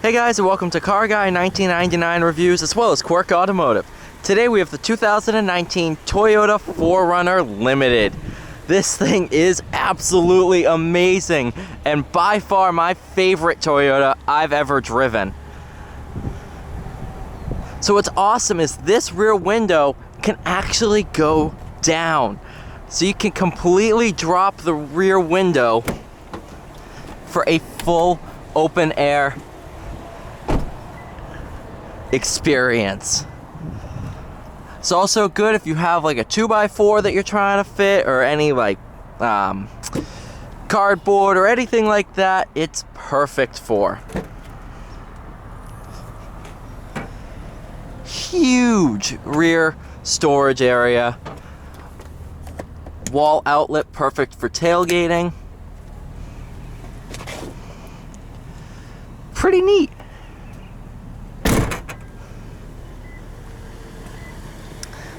Hey guys, and welcome to Car Guy 1999 Reviews as well as Quirk Automotive. Today we have the 2019 Toyota 4Runner Limited. This thing is absolutely amazing and by far my favorite Toyota I've ever driven. So what's awesome is this rear window can actually go down. So you can completely drop the rear window for a full open air experience. It's also good if you have like a 2x4 that you're trying to fit, or any like cardboard or anything like that. It's perfect for. Huge rear storage area. Wall outlet, perfect for tailgating. Pretty neat.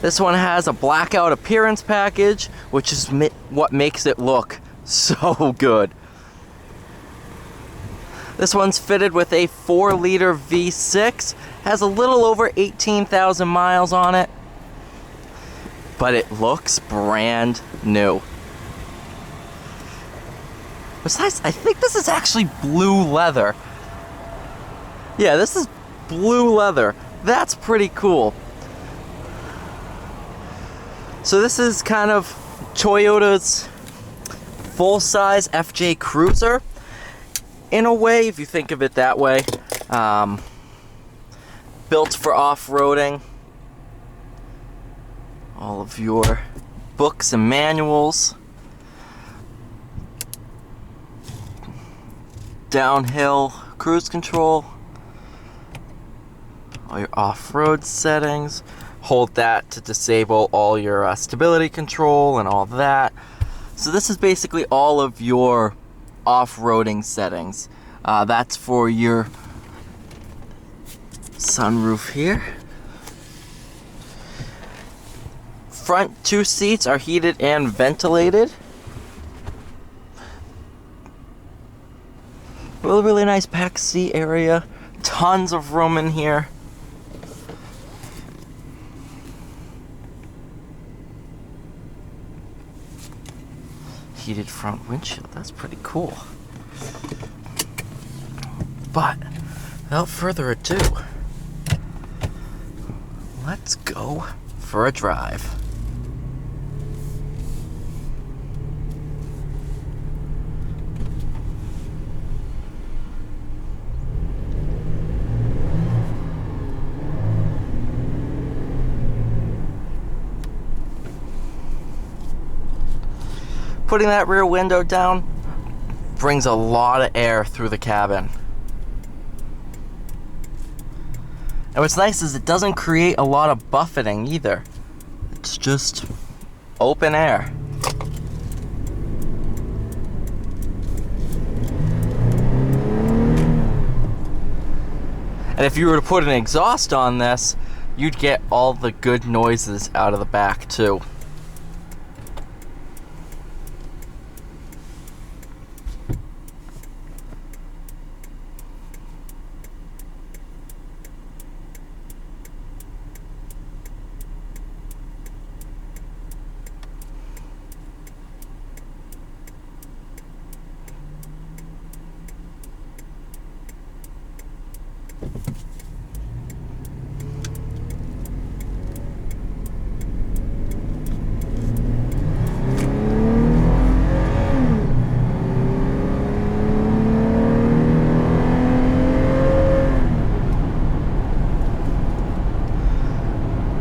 This one has a blackout appearance package, which is what makes it look so good. This one's fitted with a 4-liter V6, has a little over 18,000 miles on it, but it looks brand new. Besides, I think this is actually blue leather. Yeah, this is blue leather. That's pretty cool. So this is kind of Toyota's full-size FJ Cruiser, in a way, if you think of it that way. Built for off-roading. All of your books and manuals. Downhill cruise control. All your off-road settings. Hold that to disable all your stability control and all that. So this is basically all of your off-roading settings. That's for your sunroof here. Front 2 seats are heated and ventilated. Really nice back seat area. Tons of room in here. Heated front windshield, that's pretty cool. But without further ado, let's go for a drive. Putting that rear window down brings a lot of air through the cabin. And what's nice is it doesn't create a lot of buffeting either. It's just open air. And if you were to put an exhaust on this, you'd get all the good noises out of the back too.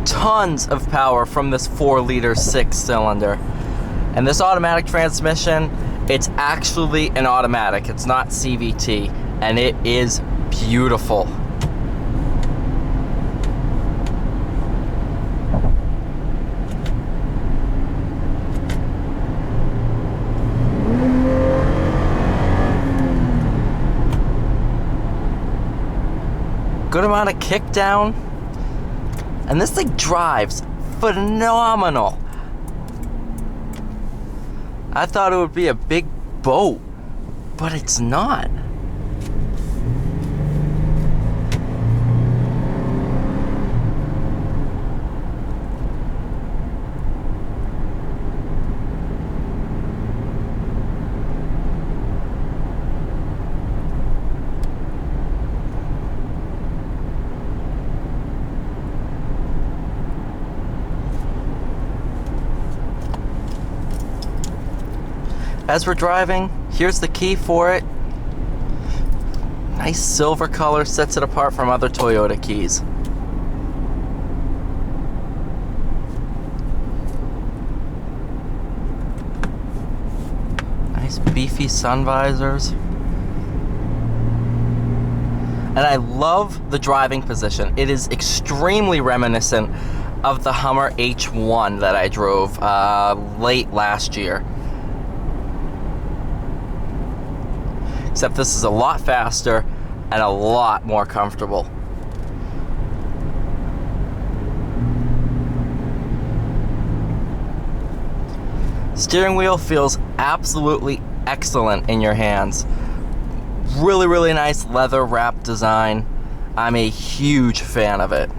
Tons of power from this 4-liter 6-cylinder. And this automatic transmission, it's actually an automatic. It's not CVT, and it is beautiful. Good amount of kick down. And this thing drives phenomenal. I thought it would be a big boat, but it's not. As we're driving, here's the key for it. Nice silver color, sets it apart from other Toyota keys. Nice beefy sun visors. And I love the driving position. It is extremely reminiscent of the Hummer H1 that I drove late last year. Except this is a lot faster and a lot more comfortable. Steering wheel feels absolutely excellent in your hands. Really, really nice leather wrap design. I'm a huge fan of it.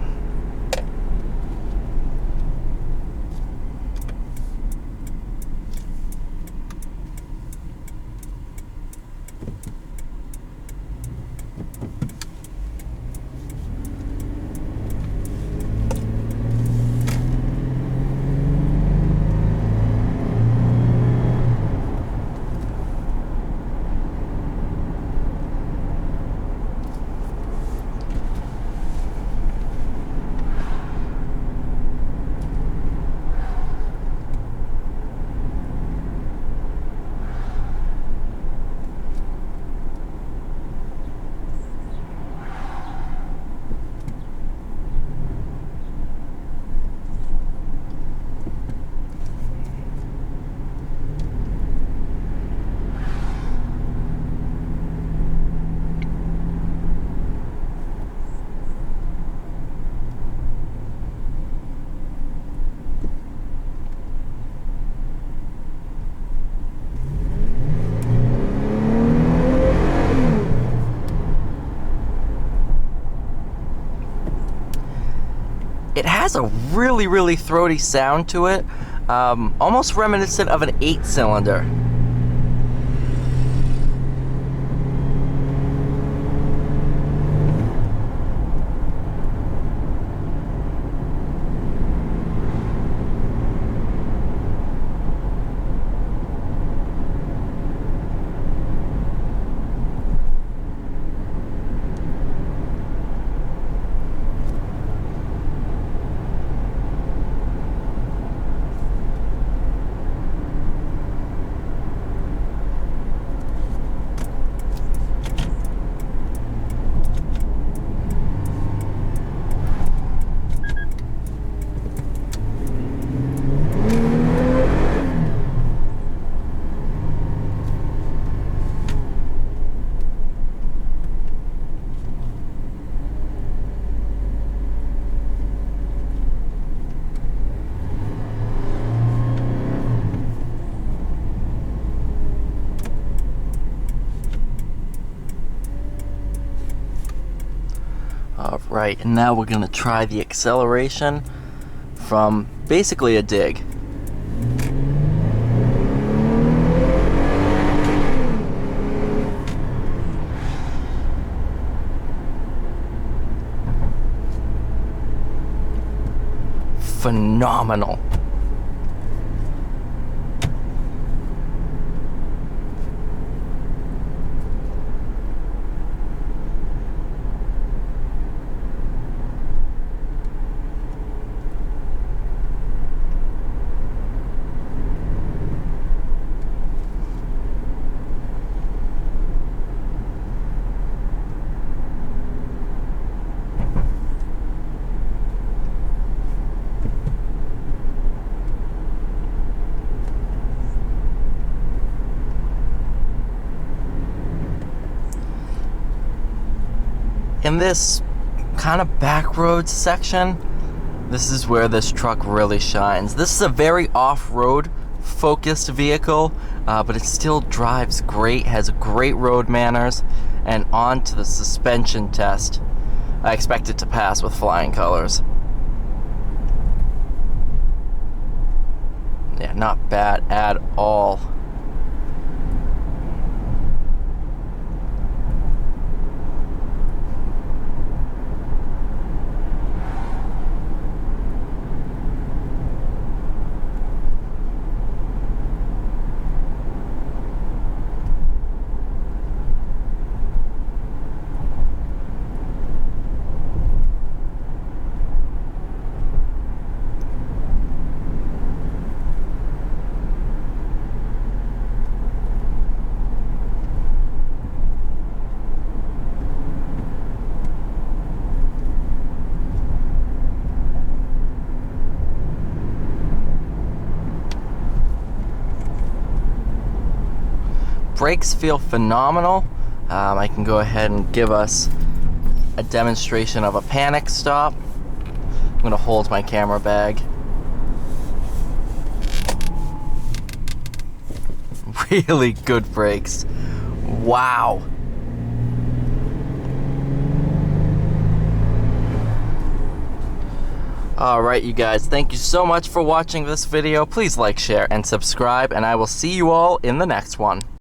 It has a really, really throaty sound to it, almost reminiscent of an 8-cylinder. Alright, and now we're going to try the acceleration from basically a dig. Phenomenal. In this kind of back roads section, this is where this truck really shines. This is a very off-road focused vehicle, but it still drives great, has great road manners, and on to the suspension test. I expect it to pass with flying colors. Yeah, not bad at all. brakes feel phenomenal. I can go ahead and give us a demonstration of a panic stop. I'm going to hold my camera bag. Really good brakes. Wow. Alright, you guys, thank you so much for watching this video. Please like, share, and subscribe, and I will see you all in the next one.